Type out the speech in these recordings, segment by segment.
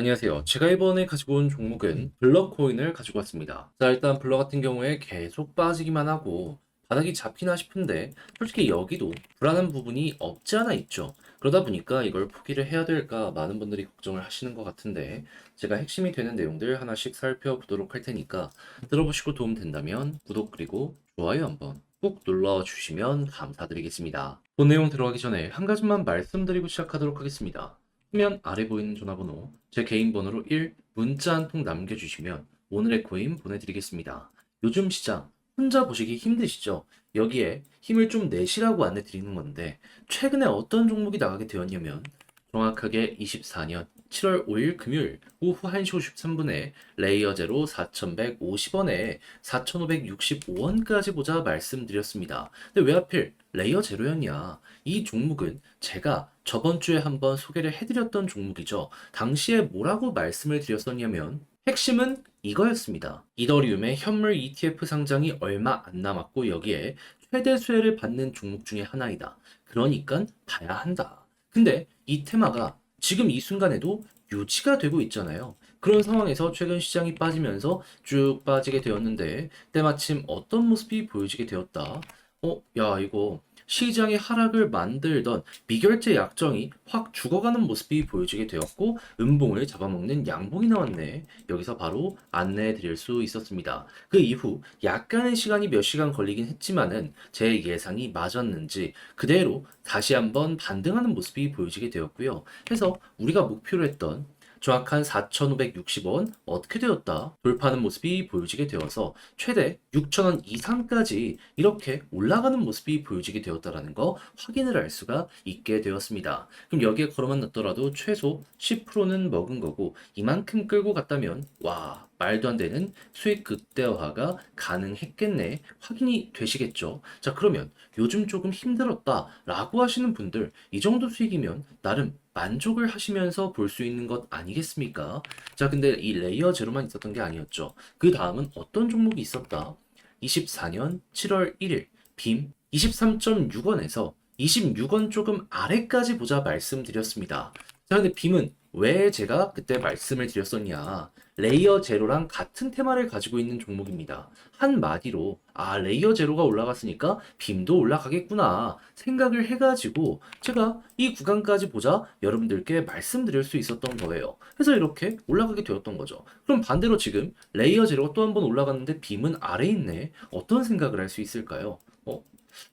안녕하세요. 제가 이번에 가지고 온 종목은 블러 코인을 가지고 왔습니다. 자, 일단 블러 같은 경우에 계속 빠지기만 하고 바닥이 잡히나 싶은데 솔직히 여기도 불안한 부분이 없지 않아 있죠. 그러다 보니까 이걸 포기를 해야 될까 많은 분들이 걱정을 하시는 것 같은데 제가 핵심이 되는 내용들 하나씩 살펴보도록 할 테니까 들어보시고 도움 된다면 구독 그리고 좋아요 한번 꾹 눌러주시면 감사드리겠습니다. 본 내용 들어가기 전에 한 가지만 말씀드리고 시작하도록 하겠습니다. 화면 아래 보이는 전화번호, 제 개인 번호로 1 문자 한 통 남겨주시면 오늘의 코인 보내드리겠습니다. 요즘 시장 혼자 보시기 힘드시죠? 여기에 힘을 좀 내시라고 안내 드리는 건데 최근에 어떤 종목이 나가게 되었냐면 정확하게 24년 7월 5일 금요일 오후 1시 53분에 레이어 제로 4,150원에 4,565원까지 보자 말씀드렸습니다. 근데 왜 하필 레이어 제로였냐? 이 종목은 제가 저번 주에 한번 소개를 해드렸던 종목이죠. 당시에 뭐라고 말씀을 드렸었냐면 핵심은 이거였습니다. 이더리움의 현물 ETF 상장이 얼마 안 남았고 여기에 최대 수혜를 받는 종목 중에 하나이다. 그러니까 봐야 한다. 근데 이 테마가 지금 이 순간에도 유지가 되고 있잖아요. 그런 상황에서 최근 시장이 빠지면서 쭉 빠지게 되었는데 때마침 어떤 모습이 보여지게 되었다. 야, 이거 시장의 하락을 만들던 미결제 약정이 확 죽어가는 모습이 보여지게 되었고 음봉을 잡아먹는 양봉이 나왔네. 여기서 바로 안내해 드릴 수 있었습니다. 그 이후 약간의 시간이 몇 시간 걸리긴 했지만은 제 예상이 맞았는지 그대로 다시 한번 반등하는 모습이 보여지게 되었고요. 그래서 우리가 목표로 했던 정확한 4,560원 어떻게 되었다 돌파하는 모습이 보여지게 되어서 최대 6,000원 이상까지 이렇게 올라가는 모습이 보여지게 되었다라는 거 확인을 할 수가 있게 되었습니다. 그럼 여기에 걸어만 놨더라도 최소 10%는 먹은 거고 이만큼 끌고 갔다면 와 말도 안 되는 수익 극대화가 가능했겠네 확인이 되시겠죠. 자, 그러면 요즘 조금 힘들었다라고 하시는 분들 이 정도 수익이면 나름 만족을 하시면서 볼 수 있는 것 아니겠습니까? 자, 근데 이 레이어 제로만 있었던 게 아니었죠. 그 다음은 어떤 종목이 있었다? 24년 7월 1일 빔 23.6원에서 26원 조금 아래까지 보자 말씀드렸습니다. 자, 근데 빔은 왜 제가 그때 말씀을 드렸었냐? 레이어 제로랑 같은 테마를 가지고 있는 종목입니다. 한마디로 레이어 제로가 올라갔으니까 빔도 올라가겠구나 생각을 해가지고 제가 이 구간까지 보자 여러분들께 말씀드릴 수 있었던 거예요. 그래서 이렇게 올라가게 되었던 거죠. 그럼 반대로 지금 레이어 제로가 또 한 번 올라갔는데 빔은 아래에 있네. 어떤 생각을 할 수 있을까요?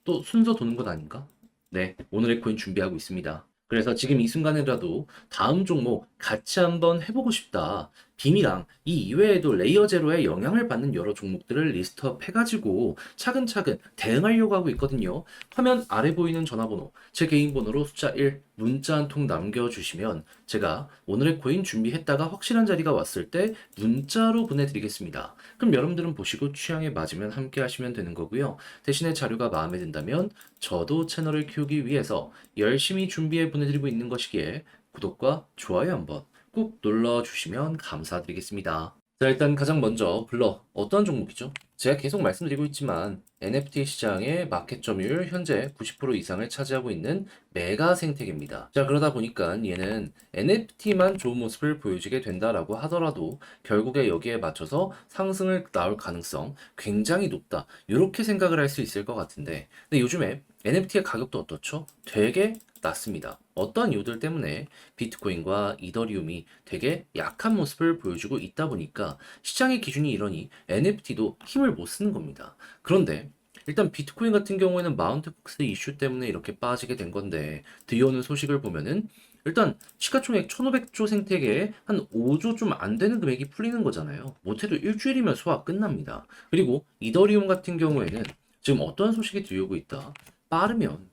또 순서 도는 것 아닌가? 네, 오늘의 코인 준비하고 있습니다. 그래서 지금 이 순간에라도 다음 종목 같이 한번 해보고 싶다. 빔이랑 이 이외에도 레이어 제로에 영향을 받는 여러 종목들을 리스트업 해가지고 차근차근 대응하려고 하고 있거든요. 화면 아래 보이는 전화번호, 제 개인 번호로 숫자 1 문자 한 통 남겨주시면 제가 오늘의 코인 준비했다가 확실한 자리가 왔을 때 문자로 보내드리겠습니다. 그럼 여러분들은 보시고 취향에 맞으면 함께 하시면 되는 거고요. 대신에 자료가 마음에 든다면 저도 채널을 키우기 위해서 열심히 준비해 보내드리고 있는 것이기에 구독과 좋아요 한번 꾹 눌러주시면 감사드리겠습니다. 자, 일단 가장 먼저 블러 어떤 종목이죠? 제가 계속 말씀드리고 있지만 NFT 시장의 마켓 점유율 현재 90% 이상을 차지하고 있는 메가 생태계입니다. 자, 그러다 보니까 얘는 NFT만 좋은 모습을 보여주게 된다라고 하더라도 결국에 여기에 맞춰서 상승을 나올 가능성 굉장히 높다. 이렇게 생각을 할 수 있을 것 같은데 근데 요즘에 NFT의 가격도 어떻죠? 되게 낮습니다. 어떤 이유들 때문에 비트코인과 이더리움이 되게 약한 모습을 보여주고 있다 보니까 시장의 기준이 이러니 NFT도 힘을 못 쓰는 겁니다. 그런데 일단 비트코인 같은 경우에는 마운트 폭스 이슈 때문에 이렇게 빠지게 된 건데 들려오는 소식을 보면은 일단 시가총액 1,500조 생태계에 한 5조 좀 안 되는 금액이 풀리는 거잖아요. 못해도 일주일이면 소화 끝납니다. 그리고 이더리움 같은 경우에는 지금 어떠한 소식이 들려오고 있다. 빠르면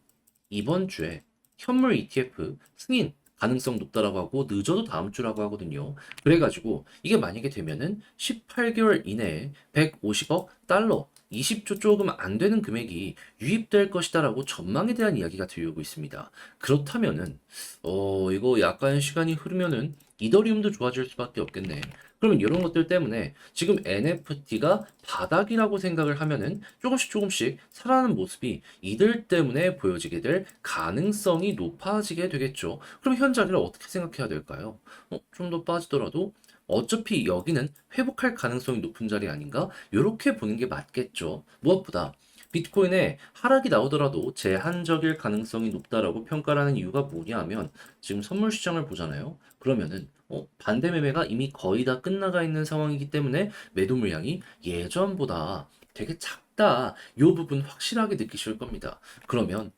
이번 주에 현물 ETF 승인 가능성 높다라고 하고 늦어도 다음 주라고 하거든요. 그래가지고 이게 만약에 되면은 18개월 이내에 150억 달러, 20조 조금 안 되는 금액이 유입될 것이다라고 전망에 대한 이야기가 들려오고 있습니다. 그렇다면은 이거 약간 시간이 흐르면은 이더리움도 좋아질 수밖에 없겠네. 그러면 이런 것들 때문에 지금 NFT가 바닥이라고 생각을 하면은 조금씩 살아나는 모습이 이들 때문에 보여지게 될 가능성이 높아지게 되겠죠. 그럼 현 자리를 어떻게 생각해야 될까요? 좀 더 빠지더라도 어차피 여기는 회복할 가능성이 높은 자리 아닌가? 이렇게 보는 게 맞겠죠. 무엇보다 비트코인에 하락이 나오더라도 제한적일 가능성이 높다라고 평가를 하는 이유가 뭐냐면 지금 선물 시장을 보잖아요. 그러면은 반대 매매가 이미 거의 다 끝나가 있는 상황이기 때문에 매도 물량이 예전보다 되게 작다. 요 부분 확실하게 느끼실 겁니다. 그러면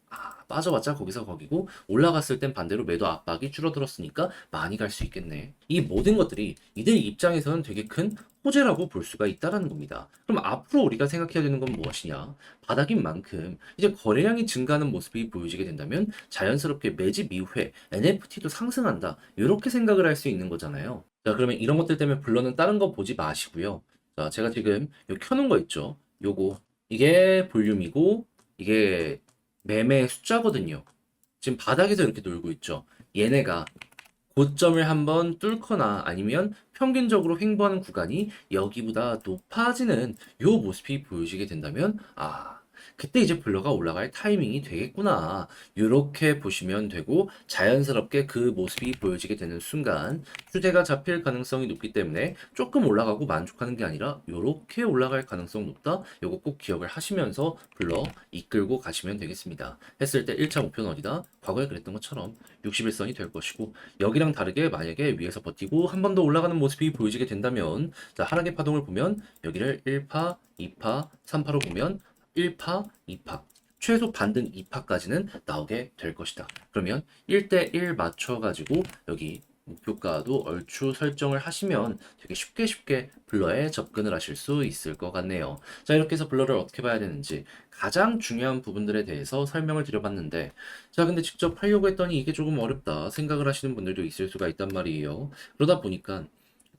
빠져봤자 거기서 거기고 올라갔을 땐 반대로 매도 압박이 줄어들었으니까 많이 갈 수 있겠네. 이 모든 것들이 이들 입장에서는 되게 큰 호재라고 볼 수가 있다라는 겁니다. 그럼 앞으로 우리가 생각해야 되는 건 무엇이냐? 바닥인 만큼 이제 거래량이 증가하는 모습이 보여지게 된다면 자연스럽게 매집 이후에 NFT도 상승한다. 이렇게 생각을 할 수 있는 거잖아요. 자, 그러면 이런 것들 때문에 불러는 다른 거 보지 마시고요. 자, 제가 지금 요 켜놓은 거 있죠? 요거 이게 볼륨이고 이게 매매 숫자거든요. 지금 바닥에서 이렇게 놀고 있죠. 얘네가 고점을 한번 뚫거나 아니면 평균적으로 횡보하는 구간이 여기보다 높아지는 요 모습이 보여지게 된다면 그때 이제 블러가 올라갈 타이밍이 되겠구나. 이렇게 보시면 되고 자연스럽게 그 모습이 보여지게 되는 순간 추세가 잡힐 가능성이 높기 때문에 조금 올라가고 만족하는 게 아니라 이렇게 올라갈 가능성 높다. 요거 꼭 기억을 하시면서 블러 이끌고 가시면 되겠습니다. 했을 때 1차 목표는 어디다? 과거에 그랬던 것처럼 61선이 될 것이고 여기랑 다르게 만약에 위에서 버티고 한 번 더 올라가는 모습이 보여지게 된다면 자, 하락의 파동을 보면 여기를 1파, 2파, 3파로 보면 1파, 2파, 최소 반등 2파까지는 나오게 될 것이다. 그러면 1대1 맞춰가지고 여기 목표가도 얼추 설정을 하시면 되게 쉽게 블러에 접근을 하실 수 있을 것 같네요. 자, 이렇게 해서 블러를 어떻게 봐야 되는지 가장 중요한 부분들에 대해서 설명을 드려봤는데 자, 근데 직접 하려고 했더니 이게 조금 어렵다 생각을 하시는 분들도 있을 수가 있단 말이에요. 그러다 보니까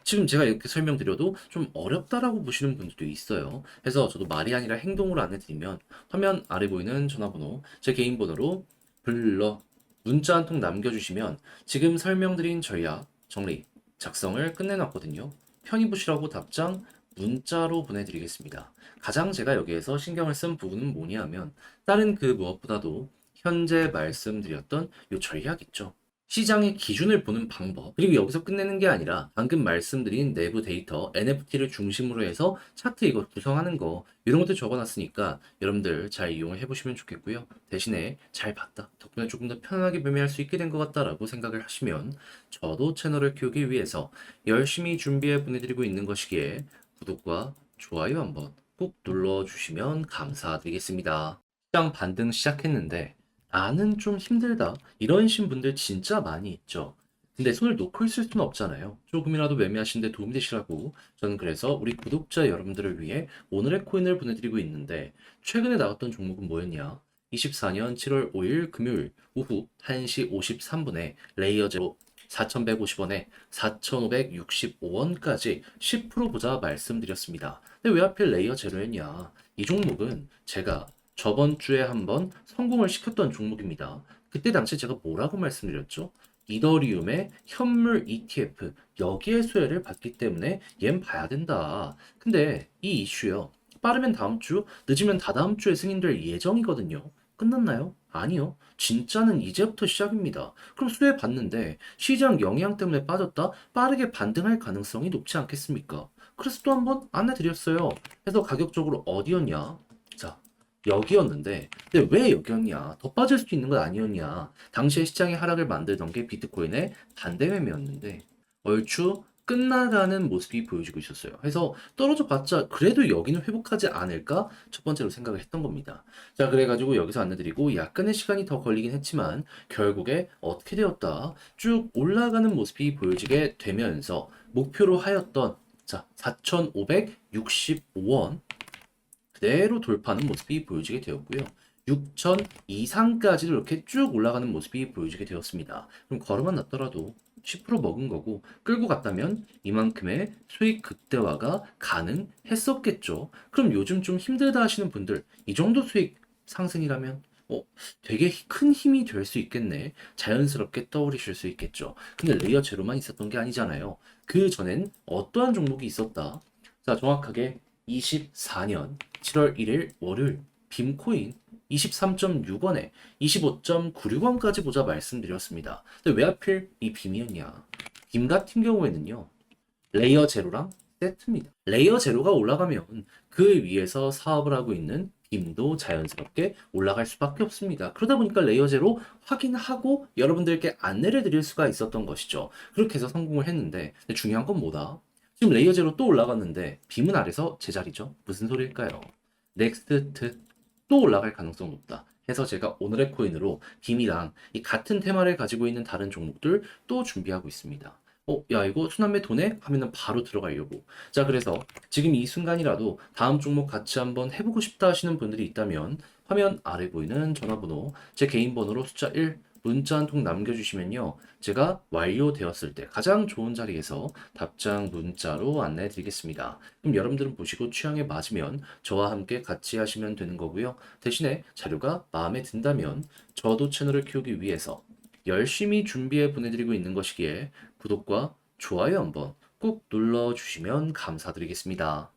지금 제가 이렇게 설명드려도 좀 어렵다라고 보시는 분들도 있어요. 그래서 저도 말이 아니라 행동으로 안내드리면 화면 아래 보이는 전화번호, 제 개인 번호로 불러 문자 한 통 남겨주시면 지금 설명드린 전략, 정리, 작성을 끝내놨거든요. 편히 보시라고 답장 문자로 보내드리겠습니다. 가장 제가 여기에서 신경을 쓴 부분은 뭐냐면 다른 그 무엇보다도 현재 말씀드렸던 이 전략 있죠. 시장의 기준을 보는 방법, 그리고 여기서 끝내는 게 아니라 방금 말씀드린 내부 데이터, NFT를 중심으로 해서 차트 이거 구성하는 거, 이런 것들 적어놨으니까 여러분들 잘 이용을 해보시면 좋겠고요. 대신에 잘 봤다. 덕분에 조금 더 편안하게 매매할 수 있게 된 것 같다라고 생각을 하시면 저도 채널을 키우기 위해서 열심히 준비해 보내드리고 있는 것이기에 구독과 좋아요 한번 꼭 눌러주시면 감사드리겠습니다. 시장 반등 시작했는데 나는 좀 힘들다. 이러신 분들 진짜 많이 있죠. 근데 손을 놓고 있을 수는 없잖아요. 조금이라도 매매하시는데 도움이 되시라고 저는 그래서 우리 구독자 여러분들을 위해 오늘의 코인을 보내드리고 있는데 최근에 나왔던 종목은 뭐였냐? 24년 7월 5일 금요일 오후 1시 53분에 레이어 제로 4,150원에 4,565원까지 10% 보자 말씀드렸습니다. 근데 왜 하필 레이어 제로였냐? 이 종목은 제가 저번 주에 한번 성공을 시켰던 종목입니다. 그때 당시 제가 뭐라고 말씀드렸죠? 이더리움의 현물 ETF 여기에 수혜를 받기 때문에 얜 봐야 된다. 근데 이 이슈요. 빠르면 다음 주, 늦으면 다다음 주에 승인될 예정이거든요. 끝났나요? 아니요. 진짜는 이제부터 시작입니다. 그럼 수혜 받는데 시장 영향 때문에 빠졌다? 빠르게 반등할 가능성이 높지 않겠습니까? 그래서 또 한번 안내 드렸어요. 그래서 가격적으로 어디였냐? 자, 여기였는데 근데 왜 여기였냐? 더 빠질 수도 있는 건 아니었냐? 당시에 시장의 하락을 만들던 게 비트코인의 반대 매매였는데 얼추 끝나가는 모습이 보여지고 있었어요. 그래서 떨어져 봤자 그래도 여기는 회복하지 않을까? 첫 번째로 생각을 했던 겁니다. 자, 그래가지고 여기서 안내드리고 약간의 시간이 더 걸리긴 했지만 결국에 어떻게 되었다? 쭉 올라가는 모습이 보여지게 되면서 목표로 하였던 자, 4,565원 그대로 돌파하는 모습이 보여지게 되었고요. 6천 이상까지도 이렇게 쭉 올라가는 모습이 보여지게 되었습니다. 그럼 걸음만 났더라도 10% 먹은 거고 끌고 갔다면 이만큼의 수익 극대화가 가능했었겠죠. 그럼 요즘 좀 힘들다 하시는 분들 이 정도 수익 상승이라면 되게 큰 힘이 될 수 있겠네. 자연스럽게 떠오르실 수 있겠죠. 근데 레이어 제로만 있었던 게 아니잖아요. 그 전엔 어떠한 종목이 있었다. 자, 정확하게 24년 7월 1일 월요일 빔코인 23.6원에 25.96원까지 보자 말씀드렸습니다. 근데 왜 하필 이 빔이었냐? 빔 같은 경우에는요. 레이어 제로랑 세트입니다. 레이어 제로가 올라가면 그 위에서 사업을 하고 있는 빔도 자연스럽게 올라갈 수밖에 없습니다. 그러다 보니까 레이어 제로 확인하고 여러분들께 안내를 드릴 수가 있었던 것이죠. 그렇게 해서 성공을 했는데 근데 중요한 건 뭐다? 지금 레이어 제로 또 올라갔는데 빔은 아래서 제자리죠. 무슨 소리일까요? 넥스트 또 올라갈 가능성 높다. 해서 제가 오늘의 코인으로 빔이랑 이 같은 테마를 가지고 있는 다른 종목들 또 준비하고 있습니다. 야, 이거 순환매 도네? 하면은 바로 들어가려고. 자, 그래서 지금 이 순간이라도 다음 종목 같이 한번 해보고 싶다 하시는 분들이 있다면 화면 아래 보이는 전화번호, 제 개인 번호로 숫자 1 문자 한 통 남겨주시면요. 제가 완료되었을 때 가장 좋은 자리에서 답장 문자로 안내해 드리겠습니다. 그럼 여러분들은 보시고 취향에 맞으면 저와 함께 같이 하시면 되는 거고요. 대신에 자료가 마음에 든다면 저도 채널을 키우기 위해서 열심히 준비해 보내드리고 있는 것이기에 구독과 좋아요 한번 꼭 눌러주시면 감사드리겠습니다.